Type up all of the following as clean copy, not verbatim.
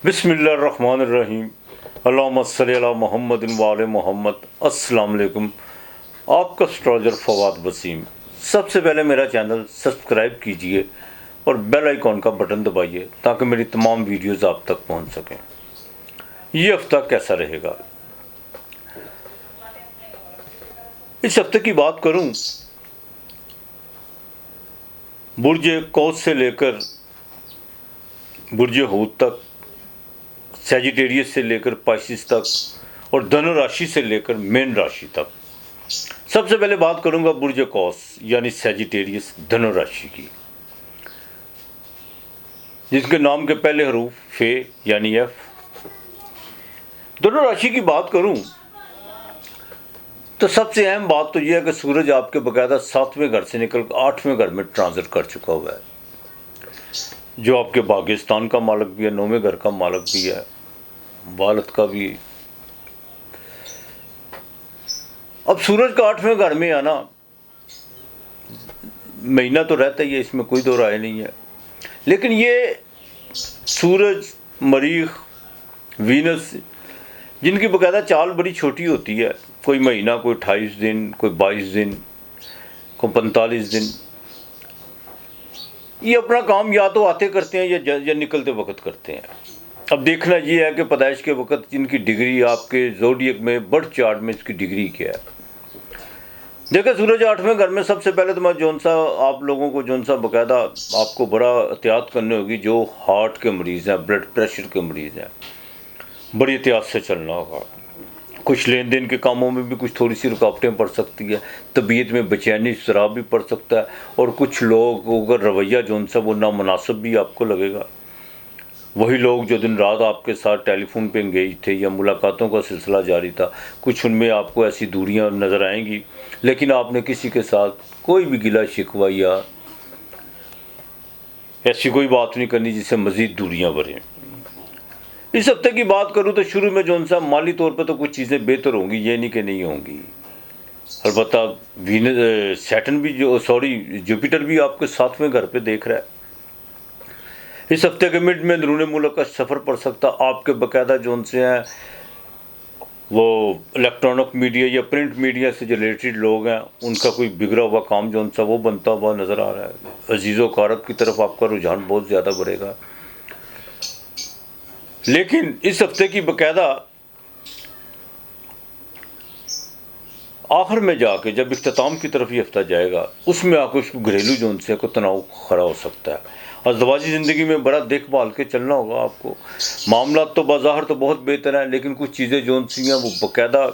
बिस्मिल्लाहिर्रहमानिर्रहीम। अल्लाहुम्मा सल्लि अला मुहम्मदिन व आले मुहम्मद। अस्सलाम वालेकुम। आपका एस्ट्रोलॉजर फवाद वसीम। सबसे पहले मेरा चैनल सब्सक्राइब कीजिए और बेल आइकॉन का बटन दबाइए ताकि मेरी तमाम वीडियोस आप तक पहुंच सकें। ये हफ्ता कैसा रहेगा? इस हफ्ते की बात करूं, बुर्ज कौस से लेकर बुर्ज हूत तक, सैजिटेरियस से लेकर पाइसिस तक और धनु राशि से लेकर मेन राशि तक। सबसे पहले बात करूंगा बुर्ज कौस यानी सैजिटेरियस धनु राशि की, जिसके नाम के पहले हरूफ फे यानी एफ। धनु राशि की बात करूं तो सबसे अहम बात तो यह है कि सूरज आपके बकायदा 7वें घर से निकल 8वें घर में ट्रांजिट कर चुका हुआ है, जो आपके भाग्यस्थान का मालिक भी है, 9वें घर का मालिक भी है, वालिद का भी। अब सूरज का 8वें घर में आना, महीना तो रहता ही है, इसमें कोई दो राय नहीं है, लेकिन ये सूरज, मरीख, वीनस, जिनकी बकायदा चाल बड़ी छोटी होती है, कोई महीना, कोई 28 दिन, कोई 22 दिन, कोई 45 दिन, ये अपना काम या तो आते करते हैं या निकलते वक्त करते हैं। अब देखना ये है कि पैदाइश के वक्त जिनकी डिग्री आपके ज़ोडिएक में, बर्थ चार्ट में इसकी डिग्री क्या है। देखिए, सूरज 8वें घर में, सबसे पहले तो मैं आप लोगों को बकायदा आपको बड़ा एहतियात करनी होगी। जो हार्ट के मरीज़ हैं, ब्लड प्रेशर के मरीज़ हैं, बड़ी एहतियात से चलना होगा। कुछ लेन देन के कामों में भी कुछ थोड़ी सी रुकावटें पड़ सकती है, तबीयत में बेचैनी, शराब भी पड़ सकता है, और कुछ लोगों का रवैया वो नामुनासिब भी आपको लगेगा। वही लोग जो दिन रात आपके साथ टेलीफोन पे एंगेज थे या मुलाकातों का सिलसिला जारी था, कुछ उनमें आपको ऐसी दूरियां नज़र आएंगी, लेकिन आपने किसी के साथ कोई भी गिला शिकवा या ऐसी कोई बात नहीं करनी जिससे मज़ीद दूरियां बढ़ें। इस हफ्ते की बात करूं तो शुरू में माली तौर पर तो कुछ चीज़ें बेहतर होंगी, ये नहीं कि नहीं होंगी। अलबत्ता सैटर्न भी जुपिटर भी आपके 7वें घर पे देख रहा है। इस हफ्ते के मिड में अंदरूनी मुल्क का सफ़र पड़ सकता। आपके बाकायदा हैं वो इलेक्ट्रॉनिक मीडिया या प्रिंट मीडिया से जो रिलेटेड लोग हैं, उनका कोई बिगड़ा हुआ काम वो बनता हुआ नज़र आ रहा है। अजीज़ो कारब की तरफ आपका रुझान बहुत ज़्यादा बढ़ेगा। लेकिन इस हफ्ते की बाकायदा आखिर में जाके जब इख्तिताम की तरफ ये हफ्ता जाएगा, उसमें आपको घरेलू को तनाव खड़ा हो सकता है। अज़दवाजी ज़िंदगी में बड़ा देखभाल के चलना होगा आपको। मामला तो बाज़ाहिर तो बहुत बेहतर हैं, लेकिन कुछ चीज़ें हैं वो बाकायदा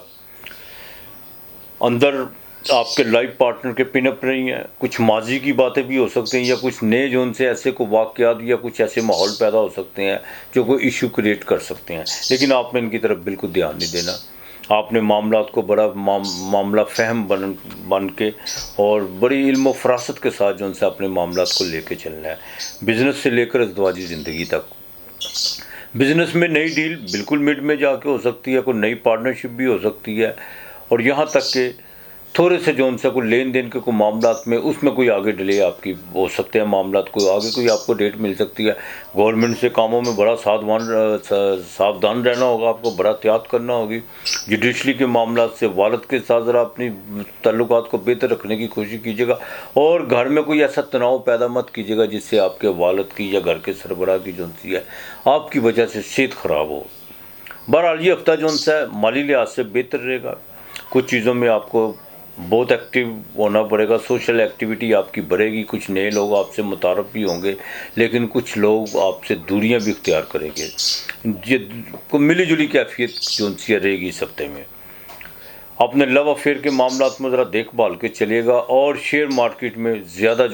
अंदर आपके लाइफ पार्टनर के पिनअप नहीं है। कुछ माजी की बातें भी हो सकती हैं, या कुछ नए ऐसे को वाक़यात या कुछ ऐसे माहौल पैदा हो सकते हैं जो कोई इशू क्रिएट कर सकते हैं, लेकिन आपने इनकी तरफ बिल्कुल ध्यान नहीं देना। आपने मामलात को बड़ा मामला फ़हम बन के और बड़ी इल्म व फ़रासत के साथ अपने मामलात को लेके चलना है। बिज़नेस से लेकर अज़दवाजी ज़िंदगी तक, बिज़नेस में नई डील बिल्कुल मिड में जाके हो सकती है, कोई नई पार्टनरशिप भी हो सकती है, और यहाँ तक के थोड़े से कोई लेन देन के कोई मामलात में उसमें कोई आगे डिले आपकी हो सकते हैं, मामलात कोई आगे कोई आपको डेट मिल सकती है। गवर्नमेंट से कामों में बड़ा सावधान रहना होगा, आपको बड़ा एहतियात करना होगी। जुडिशली के मामलात से वालिद के साथ ज़रा अपनी ताल्लुकात को बेहतर रखने की कोशिश कीजिएगा, और घर में कोई ऐसा तनाव पैदा मत कीजिएगा जिससे आपके वालिद की या घर के सरबराह की है आपकी वजह से सेहत ख़राब हो। बहरहाल ये हफ्ता माली लिहाज से बेहतर रहेगा। कुछ चीज़ों में आपको बहुत एक्टिव होना पड़ेगा, सोशल एक्टिविटी आपकी बढ़ेगी, कुछ नए लोग आपसे मुतारफ़ भी होंगे, लेकिन कुछ लोग आपसे दूरियां भी इख्तियार करेंगे। ये मिली जुली कैफियत रहेगी इस हफ्ते में। अपने लव अफेयर के मामलात में ज़रा देखभाल के चलिएगा, और शेयर मार्केट में ज़्यादा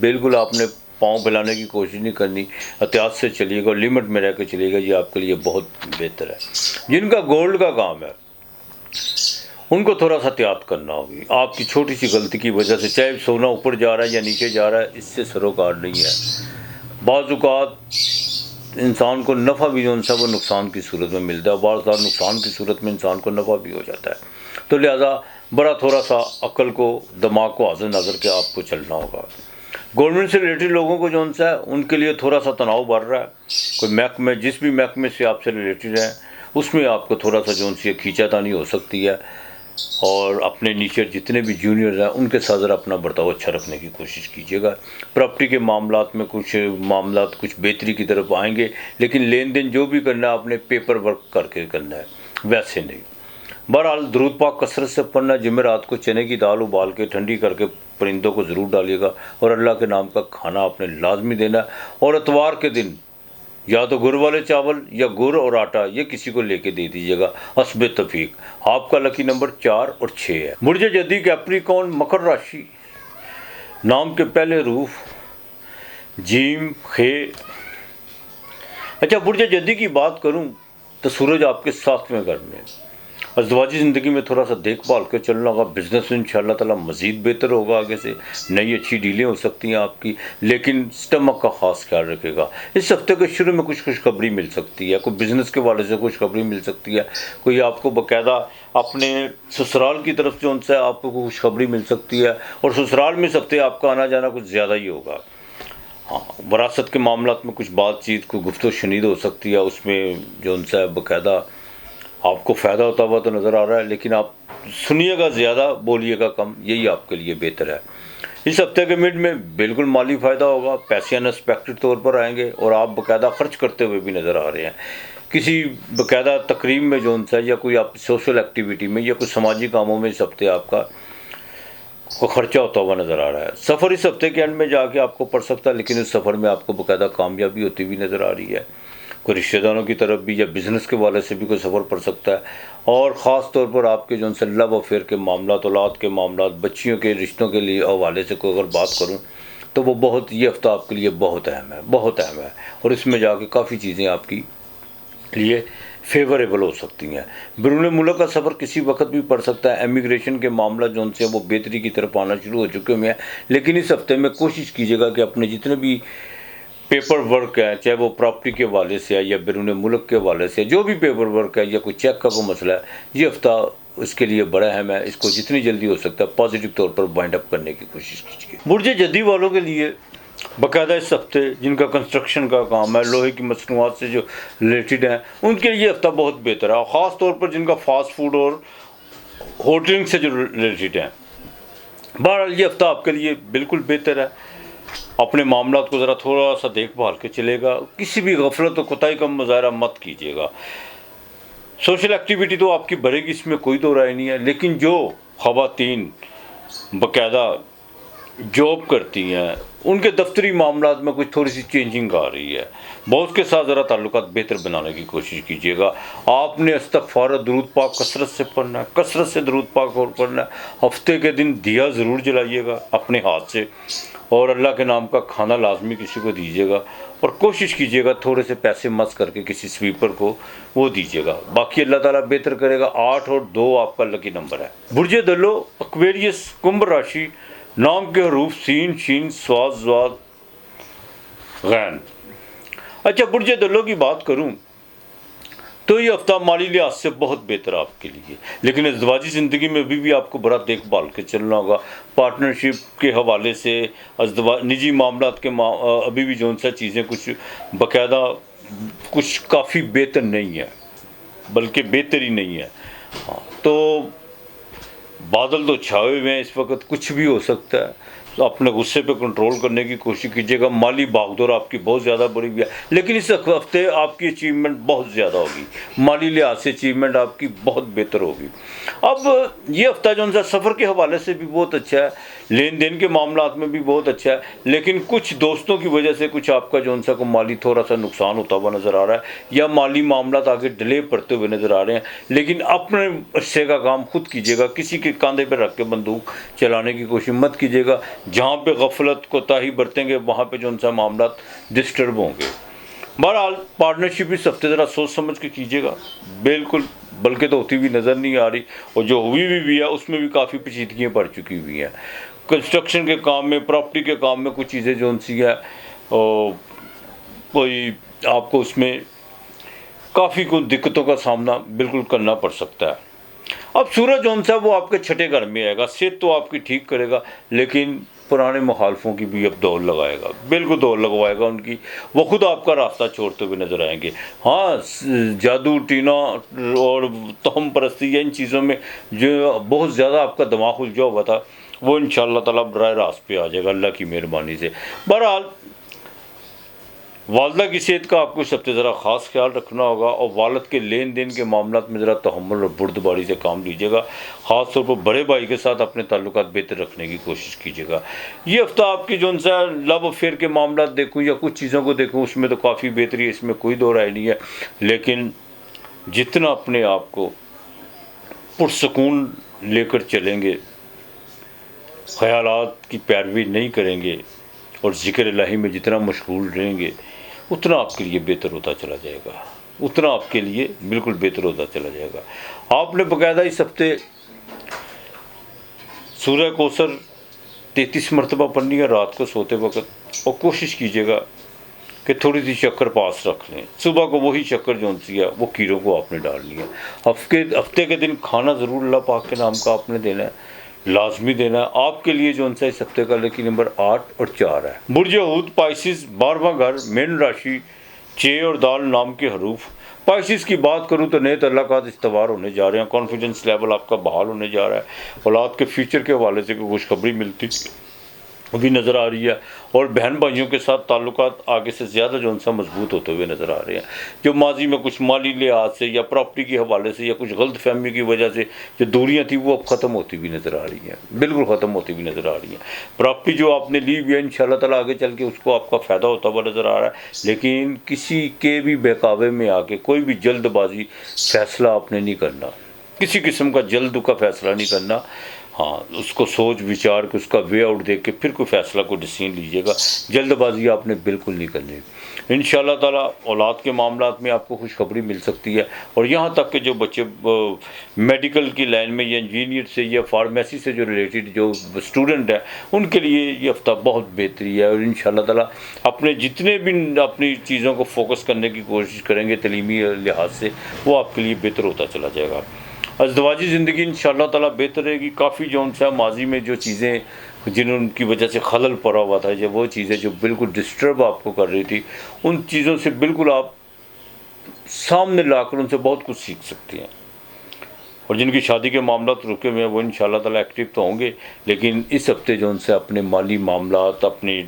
बिल्कुल आपने पाँव फैलाने की कोशिश नहीं करनी, एहतियात से चलिएगा और लिमिट में रह कर चलिएगा। ये आपके लिए बहुत बेहतर है। जिनका गोल्ड का काम है उनको थोड़ा सा एहतियात करना होगी। आपकी छोटी सी गलती की वजह से, चाहे सोना ऊपर जा रहा है या नीचे जा रहा है, इससे सरोकार नहीं है। बाज़ औक़ात इंसान को नफ़ा भी वो नुकसान की सूरत में मिलता है, बाज़ औक़ात नुकसान की सूरत में इंसान को नफ़ा भी हो जाता है। तो लिहाजा बड़ा थोड़ा सा अक्ल को, दिमाग को हाज़िर नज़र के आपको चलना होगा। गवर्नमेंट से रिलेटेड लोगों को जो सा है उनके लिए थोड़ा सा तनाव बढ़ रहा है। कोई महकमे, जिस भी महकमे से आपसे रिलेटेड है उसमें आपको थोड़ा सा जो सी खींचातानी हो सकती है, और अपने नीचे जितने भी जूनियर हैं उनके साथ ज़रा अपना बर्ताव अच्छा रखने की कोशिश कीजिएगा। प्रॉपर्टी के मामलात में कुछ बेहतरी की तरफ आएंगे, लेकिन लेन देन जो भी करना है आपने पेपर वर्क करके करना है, वैसे नहीं। बहरहाल दरूद पाक कसरत से पढ़ना। जुमेरात को चने की दाल उबाल के ठंडी करके परिंदों को ज़रूर डालिएगा, और अल्लाह के नाम का खाना आपने लाजमी देना। और इतवार के दिन या तो गुड़ वाले चावल या गुड़ और आटा ये किसी को लेके दे दीजिएगा हस्बे तफीक। आपका लकी नंबर 4 और 6 है। बुर्ज जदी कैप्रिकॉर्न मकर राशि, नाम के पहले रूफ जीम खे। अच्छा, बुर्ज जदी की बात करूं तो सूरज आपके 7वें घर में। अज़दवाजी ज़िंदगी में थोड़ा सा देखभाल के चलना होगा। बिज़नेस इंशाअल्लाह ताला मज़ीद बेहतर होगा, आगे से नई अच्छी डीलें हो सकती हैं आपकी, लेकिन स्टमक का ख़ास ख्याल रखेगा। इस हफ्ते के शुरू में कुछ खुशखबरी मिल सकती है, कोई बिज़नेस के वाले से खुशखबरी मिल सकती है, कोई आपको बाकायदा अपने ससुराल की तरफ जो उनसे आपको खुशखबरी मिल सकती है, और ससुराल में इस हफ्ते आपका आना जाना कुछ ज़्यादा ही होगा। हाँ, वरासत के मामलात में कुछ बातचीत, कोई गुफ्तगू शनीद हो सकती है, उसमें जो उनसे बाकायदा आपको फ़ायदा होता हुआ तो नज़र आ रहा है, लेकिन आप सुनिएगा ज़्यादा, बोलिएगा कम, यही आपके लिए बेहतर है। इस हफ्ते के मिड में बिल्कुल माली फ़ायदा होगा, पैसे अनएक्सपेक्टेड तौर पर आएंगे और आप बाकायदा खर्च करते हुए भी नज़र आ रहे हैं। किसी बाकायदा तकरीब में जो उनसे, या कोई आप सोशल एक्टिविटी में या कुछ समाजी कामों में इस हफ्ते आपका को खर्चा होता हुआ नज़र आ रहा है। सफ़र इस हफ्ते के एंड में जाके आपको पड़ सकता है, लेकिन इस सफ़र में आपको बाकायदा कामयाबी होती हुई नज़र आ रही है। कोई रिश्तेदारों की तरफ भी या बिज़नेस के वाले से भी कोई सफ़र पड़ सकता है, और ख़ास तौर पर आपके जो उनसे लव अफेयर के मामला, औलाद के मामला, बच्चियों के रिश्तों के लिए हवाले से कोई अगर बात करूं तो वो बहुत, ये हफ्ता आपके लिए बहुत अहम है, बहुत अहम है, और इसमें जाके काफ़ी चीज़ें आपकी लिए फेवरेबल हो सकती हैं। बैरून मुल्क का सफ़र किसी वक्त भी पड़ सकता है। एमिग्रेशन के मामला जो उनसे वो बेहतरी की तरफ आना शुरू हो चुके हैं, लेकिन इस हफ्ते में कोशिश कीजिएगा कि अपने जितने भी पेपर वर्क है, चाहे वो प्रॉपर्टी के हवाले से है या बैरून मुल्क के हवाले से, जो भी पेपर वर्क है या कोई चेक का कोई मसला है, ये हफ्ता उसके लिए बड़ा अहम है। इसको जितनी जल्दी हो सकता है पॉजिटिव तौर पर वाइंड अप करने की कोशिश कीजिए। बुर्ज जदी वालों के लिए बाकायदा इस हफ्ते जिनका कंस्ट्रक्शन का काम है, लोहे की मसनूआत से जो रिलेटेड हैं, उनके लिए हफ्ता बहुत बेहतर है, और ख़ास तौर पर जिनका फास्ट फूड और होटलिंग से जो रिलेटेड हैं। बहरहाल ये हफ्ता आपके लिए बिल्कुल बेहतर है। अपने मामला को ज़रा थोड़ा सा देखभाल के चलेगा, किसी भी गफलत और कोताही का मुजाहरा मत कीजिएगा। सोशल एक्टिविटी तो आपकी बढ़ेगी, इसमें कोई दो राय नहीं है, लेकिन जो ख़वातीन बाकायदा जॉब करती हैं उनके दफ्तरी मामलात में कुछ थोड़ी सी चेंजिंग आ रही है। बॉस के साथ ज़रा ताल्लुकात बेहतर बनाने की कोशिश कीजिएगा। आपने इस्तग़फ़ार दरूद पाक कसरत से पढ़ना है, कसरत से दरूद पाक और पढ़ना है। हफ्ते के दिन दिया ज़रूर जलाइएगा अपने हाथ से, और अल्लाह के नाम का खाना लाजमी किसी को दीजिएगा, और कोशिश कीजिएगा थोड़े से पैसे मस करके किसी स्वीपर को वो दीजिएगा। बाकी अल्लाह ताला बेहतर करेगा। 8 और 2 आपका लकी नंबर है। बुर्ज दलो एक्वेरियस कुंभ राशि, नाम के हरूफ सीन शीन स्वाद ज़्वाद गैन। अच्छा, बुर्ज दलो की बात करूं तो ये हफ्ता माली लिहाज से बहुत बेहतर आपके लिए, लेकिन अज़दवाजी ज़िंदगी में भी आपको बड़ा देखभाल के चलना होगा। पार्टनरशिप के हवाले से निजी मामलात के अभी भी जो सा चीज़ें कुछ बाकायदा कुछ काफ़ी बेहतर नहीं है, बल्कि बेहतर ही नहीं है। हाँ, तो बादल तो छाए हुए हैं इस वक्त, कुछ भी हो सकता है, तो अपने गुस्से पे कंट्रोल करने की कोशिश कीजिएगा। माली भागदौड़ आपकी बहुत ज़्यादा बढ़ी हुई है, लेकिन इस हफ्ते आपकी अचीवमेंट बहुत ज़्यादा होगी। माली लिहाज से अचीवमेंट आपकी बहुत बेहतर होगी। अब ये हफ्ता जो उनका सफ़र के हवाले से भी बहुत अच्छा है, लेन देन के मामलात में भी बहुत अच्छा है, लेकिन कुछ दोस्तों की वजह से कुछ आपका जो उनका को माली थोड़ा सा नुकसान होता हुआ नज़र आ रहा है, या माली मामलात आगे डिले पड़ते हुए नज़र आ रहे हैं। लेकिन अपने हिस्से का काम खुद कीजिएगा, किसी के कंधे पर रख के बंदूक चलाने की कोशिश मत कीजिएगा। जहाँ पे गफलत कोताही बरतेंगे वहाँ पे जो उनका मामला डिस्टर्ब होंगे। बहरहाल पार्टनरशिप इस हफ्ते ज़रा सोच समझ के कीजिएगा, बिल्कुल, बल्कि तो होती हुई नज़र नहीं आ रही, और जो हुई भी है उसमें भी काफ़ी पेचीदगियाँ पड़ चुकी हुई हैं। कंस्ट्रक्शन के काम में, प्रॉपर्टी के काम में कुछ चीज़ें जो उनसी है कोई आपको उसमें काफ़ी कुछ दिक्कतों का सामना बिल्कुल करना पड़ सकता है। अब सूरज जो सा वो आपके छठे घर में आएगा, सेहत तो आपकी ठीक करेगा, लेकिन पुराने मुखालफों की भी अब दौड़ लगाएगा, बिल्कुल दौड़ लगवाएगा उनकी। वो खुद आपका रास्ता छोड़ते हुए नज़र आएंगे। हाँ, जादू टोना और तोहम परस्ती या इन चीज़ों में जो बहुत ज़्यादा आपका दिमाग उलझा हुआ था, वो इंशाअल्लाह ताला बराह रास्त पे आ जाएगा अल्लाह की मेहरबानी से। बहरहाल वालदा की सेहत का आपको सबसे ज़रा ख़ास ख्याल रखना होगा और वालद के लेन देन के मामला में ज़रा तहम्मुल और बुर्दबारी से काम लीजिएगा। ख़ास तौर पर बड़े भाई के साथ अपने ताल्लुकात बेहतर रखने की कोशिश कीजिएगा। ये हफ्ता आपकी जो सा लव अफेयर के मामला देखूँ या कुछ चीज़ों को देखूँ, उसमें तो काफ़ी बेहतरी है, इसमें कोई दो राय नहीं है। लेकिन जितना अपने आप को पुरसकून लेकर चलेंगे, ख़यालात की पैरवी नहीं करेंगे और ज़िक्र इलाही में जितना मशगूल रहेंगे, उतना आपके लिए बेहतर होता चला जाएगा, उतना आपके लिए बिल्कुल बेहतर होता चला जाएगा। आपने बाकायदा इस हफ्ते सूरह कौसर 33 मरतबा पढ़नी है रात को सोते वक्त, और कोशिश कीजिएगा कि थोड़ी सी शक्कर पास रख लें। सुबह को वही शक्कर जो सी है वो कीड़ों को आपने डालनी है। हफ्ते के दिन खाना ज़रूर अल्लाह पाक के नाम का आपने देना है, लाजमी देना है। आपके लिए जो सा इस हफ्ते का लकी नंबर 8 और 4 है। बुर्ज हूद पाइसिस 12वां घर, मेन राशि, 6 और दाल नाम के हरूफ। पाइसिस की बात करूं तो नए तल्लाक़ात इस्तवार होने जा रहे हैं, कॉन्फिडेंस लेवल आपका बहाल होने जा रहा है, औलाद के फ्यूचर के हवाले से कोई खुशखबरी मिलती भी नज़र आ रही है, और बहन भाइयों के साथ ताल्लुकात आगे से ज़्यादा जो उनसा मजबूत होते हुए नज़र आ रहे हैं। जो माजी में कुछ माली लिहाज से या प्रॉपर्टी के हवाले से या कुछ गलत फहमी की वजह से जो दूरियां थी वो अब ख़त्म होती हुई नज़र आ रही हैं, बिल्कुल ख़त्म होती हुई नज़र आ रही हैं। प्रॉपर्टी जो आपने ली हुई है इंशाअल्लाह ताला आगे चल के उसको आपका फ़ायदा होता हुआ नज़र आ रहा है, लेकिन किसी के भी बहकावे में आके कोई भी जल्दबाजी फ़ैसला आपने नहीं करना, किसी किस्म का जल्द का फ़ैसला नहीं करना। हाँ, उसको सोच विचार के उसका वे आउट देख के फिर कोई फ़ैसला को डिसीजन लीजिएगा। जल्दबाजी आपने बिल्कुल नहीं करनी। इंशाअल्लाह ताला औलाद के मामलात में आपको खुशखबरी मिल सकती है, और यहाँ तक कि जो बच्चे मेडिकल की लाइन में या इंजीनियर से या फार्मेसी से जो रिलेटेड जो स्टूडेंट हैं, उनके लिए ये हफ्ता बहुत बेहतरी है। और इंशाअल्लाह ताला अपने जितने भी अपनी चीज़ों को फोकस करने की कोशिश करेंगे तलीमी लिहाज से, वो आपके लिए बेहतर होता चला जाएगा। अज़दवाजी ज़िंदगी इंशाअल्लाह ताला बेहतर रहेगी। काफ़ी जो उनसे माजी में जो चीज़ें जिनकी वजह से खलल पड़ा हुआ था, या वो चीज़ें जो बिल्कुल डिस्टर्ब आपको कर रही थी, उन चीज़ों से बिल्कुल आप सामने लाकर उनसे बहुत कुछ सीख सकती हैं। और जिनकी शादी के मामला रुके हुए हैं वो इंशाअल्लाह ताला एक्टिव तो होंगे, लेकिन इस हफ्ते जो उनसे अपने माली मामलात, अपनी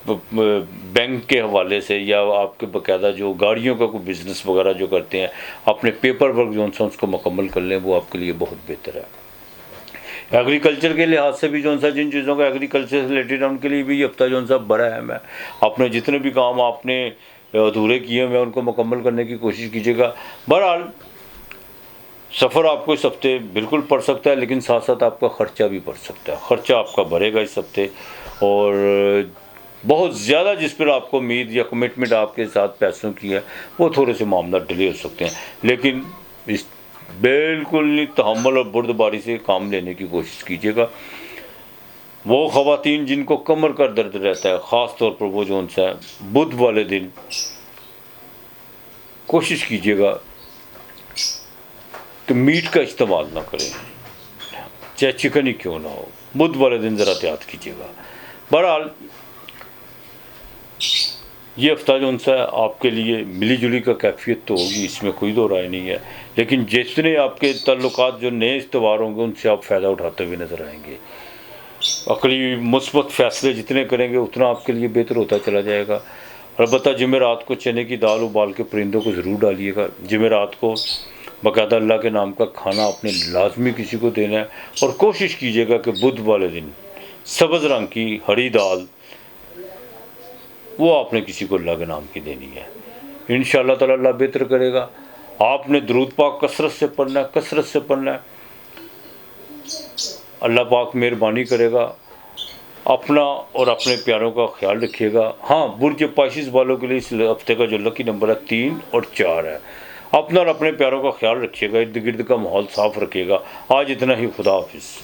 बैंक के हवाले से या आपके बाकायदा जो गाड़ियों का कोई बिज़नेस वगैरह जो करते हैं, अपने पेपर वर्क जो सा उसको मुकम्मल कर लें, वो आपके लिए बहुत बेहतर है। एग्रीकल्चर के लिहाज से भी जो सा जिन चीज़ों का एग्रीकल्चर से रिलेटेड है उनके लिए भी ये हफ्ता जो सा बड़ा अहम है। अपने जितने भी काम आपने अधूरे किए हुए उनको मुकम्मल करने की कोशिश कीजिएगा। बहरहाल सफ़र आपको इस हफ्ते बिल्कुल पड़ सकता है, लेकिन साथ साथ आपका ख़र्चा भी पड़ सकता है। ख़र्चा आपका बढ़ेगा इस हफ्ते, और बहुत ज़्यादा जिस पर आपको उम्मीद या कमिटमेंट आपके साथ पैसों की है, वो थोड़े से मामला डिले हो सकते हैं। लेकिन इस बिल्कुल नहीं तहम्मुल और बुर्दबारी से काम लेने की कोशिश कीजिएगा। वो ख़वातीन जिनको कमर का दर्द रहता है, ख़ास तौर पर वो जो उनसा है, बुध वाले दिन कोशिश कीजिएगा कि मीट का इस्तेमाल ना करें, चाहे चिकन ही क्यों ना हो। बुध वाले दिन ज़रा एहतियात कीजिएगा। बहरहाल ये हफ्ता जो उनसा आपके लिए मिली जुली का कैफियत तो होगी, इसमें कोई दो राय नहीं है, लेकिन जितने आपके ताल्लुकात जो नए इस्तेवार होंगे उनसे आप फ़ायदा उठाते हुए नज़र आएंगे। अकली मुस्बत फ़ैसले जितने करेंगे उतना आपके लिए बेहतर होता चला जाएगा। अलबत्ता जुमेरात को चने की दाल उबाल के परिंदों को ज़रूर डालिएगा। जुमेरात को बाकायदा अल्लाह के नाम का खाना अपने लाजमी किसी को देना है, और कोशिश कीजिएगा कि बुध वाले दिन सब्ज़ रंग की हरी दाल वो आपने किसी को अल्लाह के नाम की देनी है। इंशाअल्लाह ताला अल्लाह बेहतर करेगा। आपने दुरूद पाक कसरत से पढ़ना है, कसरत से पढ़ना है। अल्लाह पाक मेहरबानी करेगा। अपना और अपने प्यारों का ख्याल रखिएगा। हाँ, बुर्ज पाइसिस वालों के लिए इस हफ्ते का जो लकी नंबर है 3 और 4 है। अपना और अपने प्यारों का ख्याल रखिएगा। इर्द गिर्द का माहौल साफ़ रखिएगा। आज इतना ही। खुदा हाफिज़।